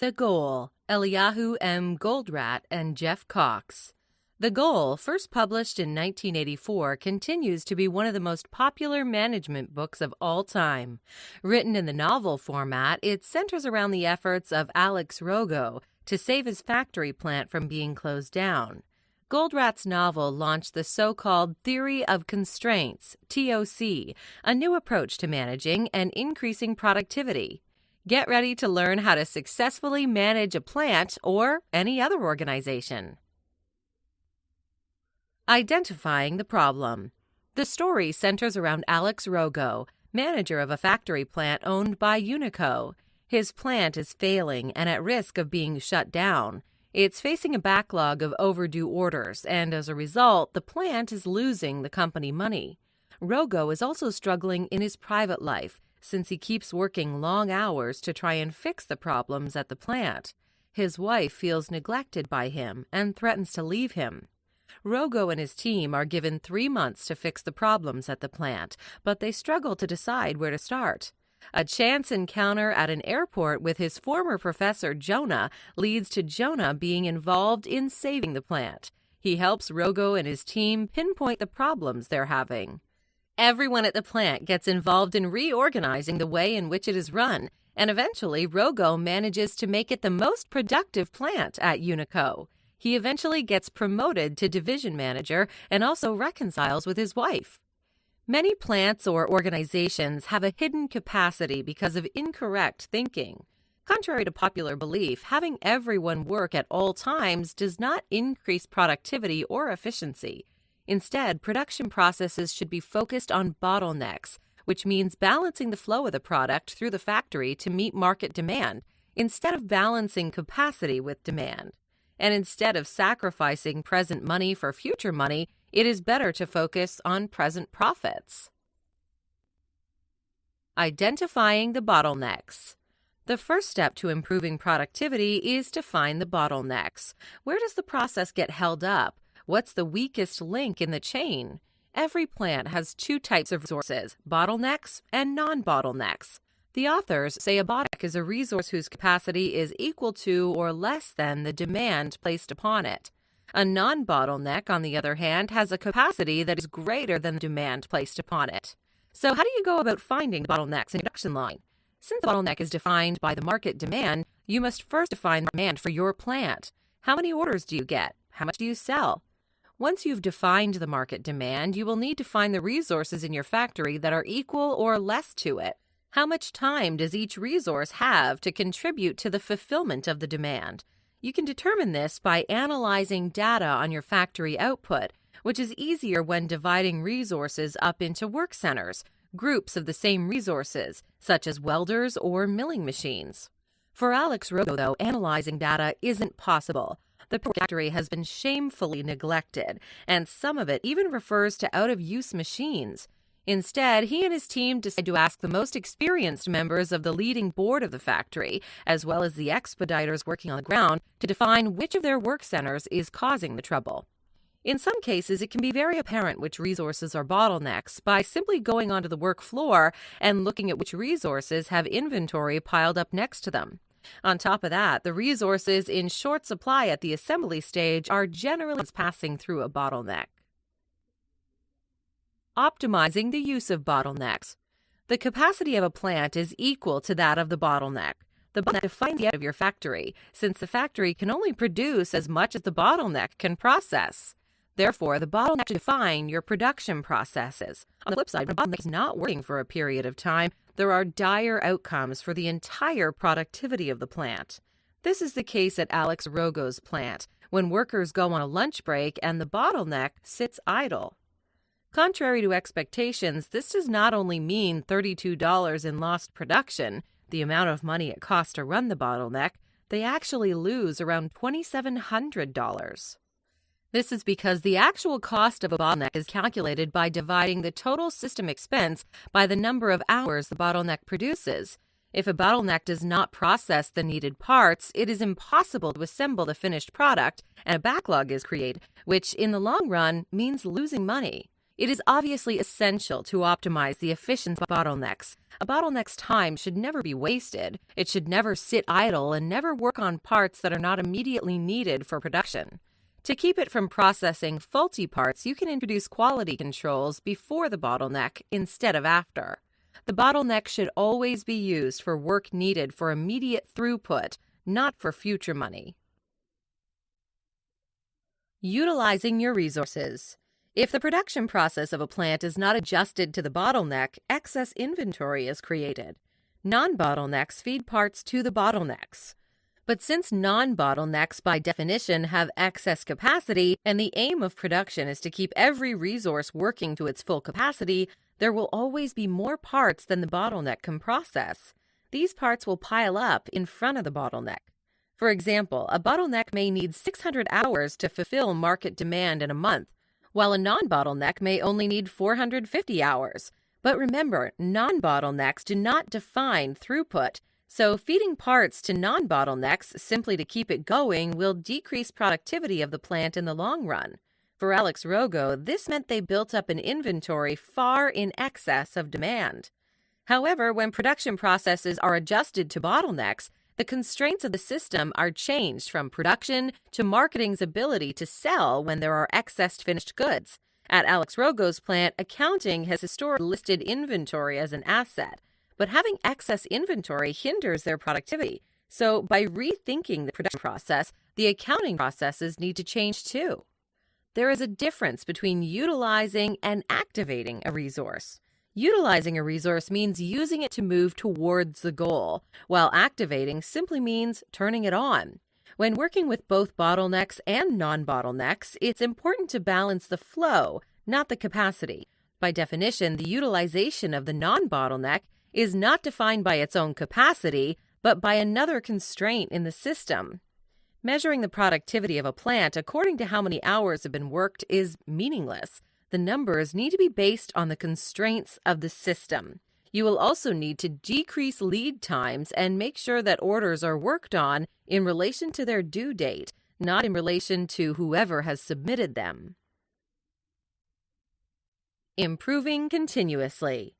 The Goal, Eliyahu M. Goldratt and Jeff Cox. The Goal, first published in 1984, continues to be one of the most popular management books of all time. Written in the novel format, it centers around the efforts of Alex Rogo to save his factory plant from being closed down. Goldratt's novel launched the so-called Theory of Constraints, TOC, a new approach to managing and increasing productivity. Get ready to learn how to successfully manage a plant or any other organization. Identifying the problem. The story centers around Alex Rogo, manager of a factory plant owned by UniCo. His plant is failing and at risk of being shut down. It's facing a backlog of overdue orders, and as a result, the plant is losing the company money. Rogo is also struggling in his private life, since he keeps working long hours to try and fix the problems at the plant. His wife feels neglected by him and threatens to leave him. Rogo and his team are given 3 months to fix the problems at the plant, but they struggle to decide where to start. A chance encounter at an airport with his former professor Jonah leads to Jonah being involved in saving the plant. He helps Rogo and his team pinpoint the problems they're having. Everyone at the plant gets involved in reorganizing the way in which it is run, and eventually Rogo manages to make it the most productive plant at UniCo. He eventually gets promoted to division manager and also reconciles with his wife. Many plants or organizations have a hidden capacity because of incorrect thinking. Contrary to popular belief, having everyone work at all times does not increase productivity or efficiency. Instead, production processes should be focused on bottlenecks, which means balancing the flow of the product through the factory to meet market demand, instead of balancing capacity with demand. And instead of sacrificing present money for future money, it is better to focus on present profits. Identifying the bottlenecks. The first step to improving productivity is to find the bottlenecks. Where does the process get held up? What's the weakest link in the chain? Every plant has 2 types of resources, bottlenecks and non-bottlenecks. The authors say a bottleneck is a resource whose capacity is equal to or less than the demand placed upon it. A non-bottleneck, on the other hand, has a capacity that is greater than the demand placed upon it. So how do you go about finding the bottlenecks in your production line? Since the bottleneck is defined by the market demand, you must first define the demand for your plant. How many orders do you get? How much do you sell? Once you've defined the market demand, you will need to find the resources in your factory that are equal or less to it. How much time does each resource have to contribute to the fulfillment of the demand? You can determine this by analyzing data on your factory output, which is easier when dividing resources up into work centers, groups of the same resources, such as welders or milling machines. For Alex Rogo, though, analyzing data isn't possible. The factory has been shamefully neglected, and some of it even refers to out-of-use machines. Instead, he and his team decide to ask the most experienced members of the leading board of the factory, as well as the expediters working on the ground, to define which of their work centers is causing the trouble. In some cases, it can be very apparent which resources are bottlenecks by simply going onto the work floor and looking at which resources have inventory piled up next to them. On top of that, the resources in short supply at the assembly stage are generally passing through a bottleneck. Optimizing the use of bottlenecks. The capacity of a plant is equal to that of the bottleneck. The bottleneck defines the end of your factory, since the factory can only produce as much as the bottleneck can process. Therefore, the bottleneck should define your production processes. On the flip side, when a bottleneck is not working for a period of time, there are dire outcomes for the entire productivity of the plant. This is the case at Alex Rogo's plant, when workers go on a lunch break and the bottleneck sits idle. Contrary to expectations, this does not only mean $32 in lost production, the amount of money it costs to run the bottleneck, they actually lose around $2,700. This is because the actual cost of a bottleneck is calculated by dividing the total system expense by the number of hours the bottleneck produces. If a bottleneck does not process the needed parts, it is impossible to assemble the finished product, and a backlog is created, which in the long run means losing money. It is obviously essential to optimize the efficiency of bottlenecks. A bottleneck's time should never be wasted. It should never sit idle and never work on parts that are not immediately needed for production. To keep it from processing faulty parts, you can introduce quality controls before the bottleneck instead of after. The bottleneck should always be used for work needed for immediate throughput, not for future money. Utilizing your resources. If the production process of a plant is not adjusted to the bottleneck, excess inventory is created. Non-bottlenecks feed parts to the bottlenecks. But since non-bottlenecks by definition have excess capacity, and the aim of production is to keep every resource working to its full capacity, there will always be more parts than the bottleneck can process. These parts will pile up in front of the bottleneck. For example, a bottleneck may need 600 hours to fulfill market demand in a month, while a non-bottleneck may only need 450 hours. But remember, non-bottlenecks do not define throughput, so feeding parts to non-bottlenecks simply to keep it going will decrease productivity of the plant in the long run. For Alex Rogo, this meant they built up an inventory far in excess of demand. However, when production processes are adjusted to bottlenecks, the constraints of the system are changed from production to marketing's ability to sell when there are excess finished goods. At Alex Rogo's plant, accounting has historically listed inventory as an asset, but having excess inventory hinders their productivity. So by rethinking the production process, the accounting processes need to change too. There is a difference between utilizing and activating a resource. Utilizing a resource means using it to move towards the goal, while activating simply means turning it on. When working with both bottlenecks and non-bottlenecks, it's important to balance the flow, not the capacity. By definition, the utilization of the non-bottleneck is not defined by its own capacity, but by another constraint in the system. Measuring the productivity of a plant according to how many hours have been worked is meaningless. The numbers need to be based on the constraints of the system. You will also need to decrease lead times and make sure that orders are worked on in relation to their due date, not in relation to whoever has submitted them. Improving continuously.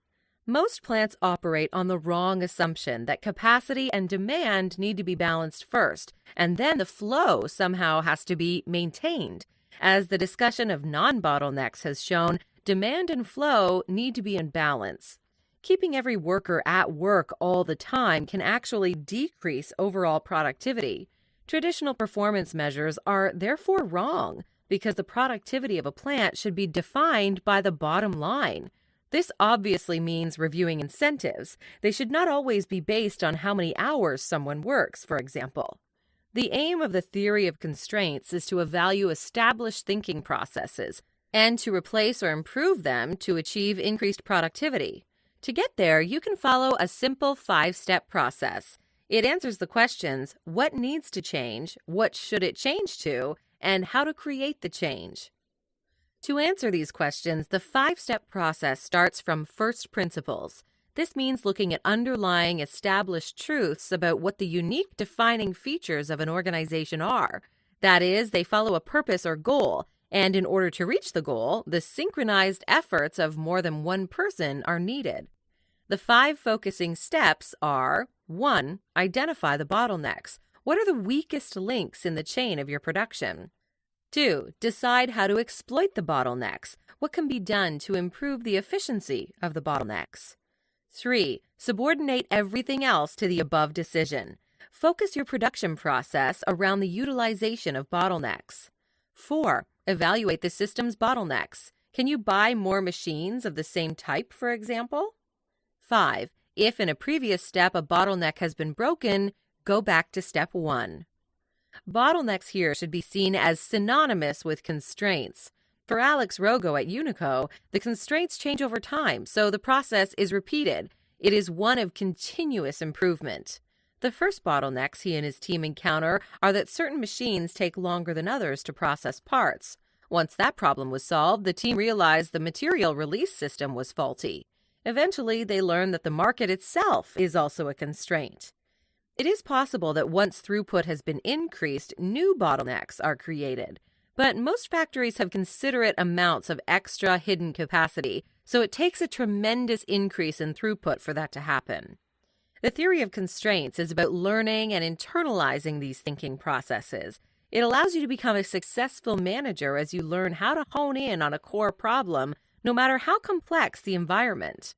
Most plants operate on the wrong assumption that capacity and demand need to be balanced first, and then the flow somehow has to be maintained. As the discussion of non-bottlenecks has shown, demand and flow need to be in balance. Keeping every worker at work all the time can actually decrease overall productivity. Traditional performance measures are therefore wrong because the productivity of a plant should be defined by the bottom line. This obviously means reviewing incentives. They should not always be based on how many hours someone works, for example. The aim of the theory of constraints is to evaluate established thinking processes and to replace or improve them to achieve increased productivity. To get there, you can follow a simple 5-step process. It answers the questions, what needs to change, what should it change to, and how to create the change. To answer these questions, the 5-step process starts from first principles. This means looking at underlying established truths about what the unique defining features of an organization are. That is, they follow a purpose or goal, and in order to reach the goal, the synchronized efforts of more than one person are needed. The 5 focusing steps are: 1. Identify the bottlenecks. What are the weakest links in the chain of your production? 2. Decide how to exploit the bottlenecks. What can be done to improve the efficiency of the bottlenecks? 3. Subordinate everything else to the above decision. Focus your production process around the utilization of bottlenecks. 4. Evaluate the system's bottlenecks. Can you buy more machines of the same type, for example? 5. If in a previous step a bottleneck has been broken, go back to step 1. Bottlenecks here should be seen as synonymous with constraints. For Alex Rogo at UniCo, the constraints change over time, so the process is repeated. It is one of continuous improvement. The first bottlenecks he and his team encounter are that certain machines take longer than others to process parts. Once that problem was solved, the team realized the material release system was faulty. Eventually, they learned that the market itself is also a constraint. It is possible that once throughput has been increased, new bottlenecks are created. But most factories have considerate amounts of extra hidden capacity, so it takes a tremendous increase in throughput for that to happen. The theory of constraints is about learning and internalizing these thinking processes. It allows you to become a successful manager as you learn how to hone in on a core problem, no matter how complex the environment.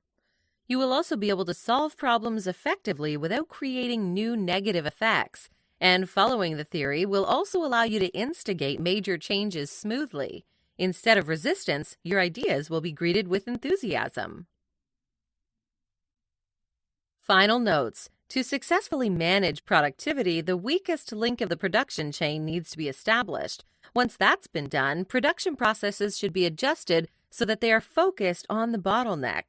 You will also be able to solve problems effectively without creating new negative effects, and following the theory will also allow you to instigate major changes smoothly. Instead of resistance, your ideas will be greeted with enthusiasm. Final notes. To successfully manage productivity, the weakest link of the production chain needs to be established. Once that's been done, production processes should be adjusted so that they are focused on the bottleneck.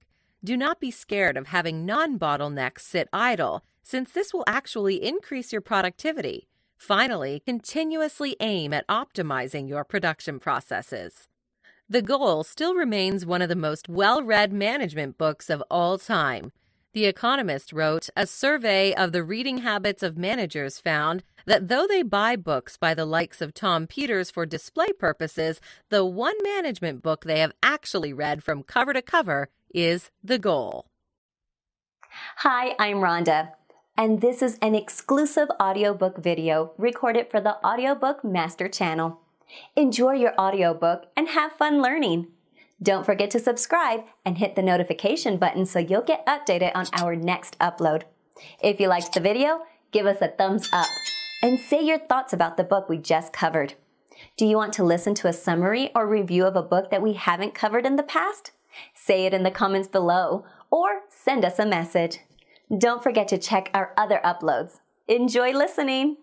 Do not be scared of having non-bottlenecks sit idle, since this will actually increase your productivity. Finally, continuously aim at optimizing your production processes. The Goal still remains one of the most well-read management books of all time. The Economist wrote, a survey of the reading habits of managers found that though they buy books by the likes of Tom Peters for display purposes, the one management book they have actually read from cover to cover is The Goal. Hi, I'm Rhonda, and this is an exclusive audiobook video recorded for the Audiobook Master Channel. Enjoy your audiobook and have fun learning. Don't forget to subscribe and hit the notification button so you'll get updated on our next upload. If you liked the video, give us a thumbs up and say your thoughts about the book we just covered. Do you want to listen to a summary or review of a book that we haven't covered in the past? Say it in the comments below or send us a message. Don't forget to check our other uploads. Enjoy listening!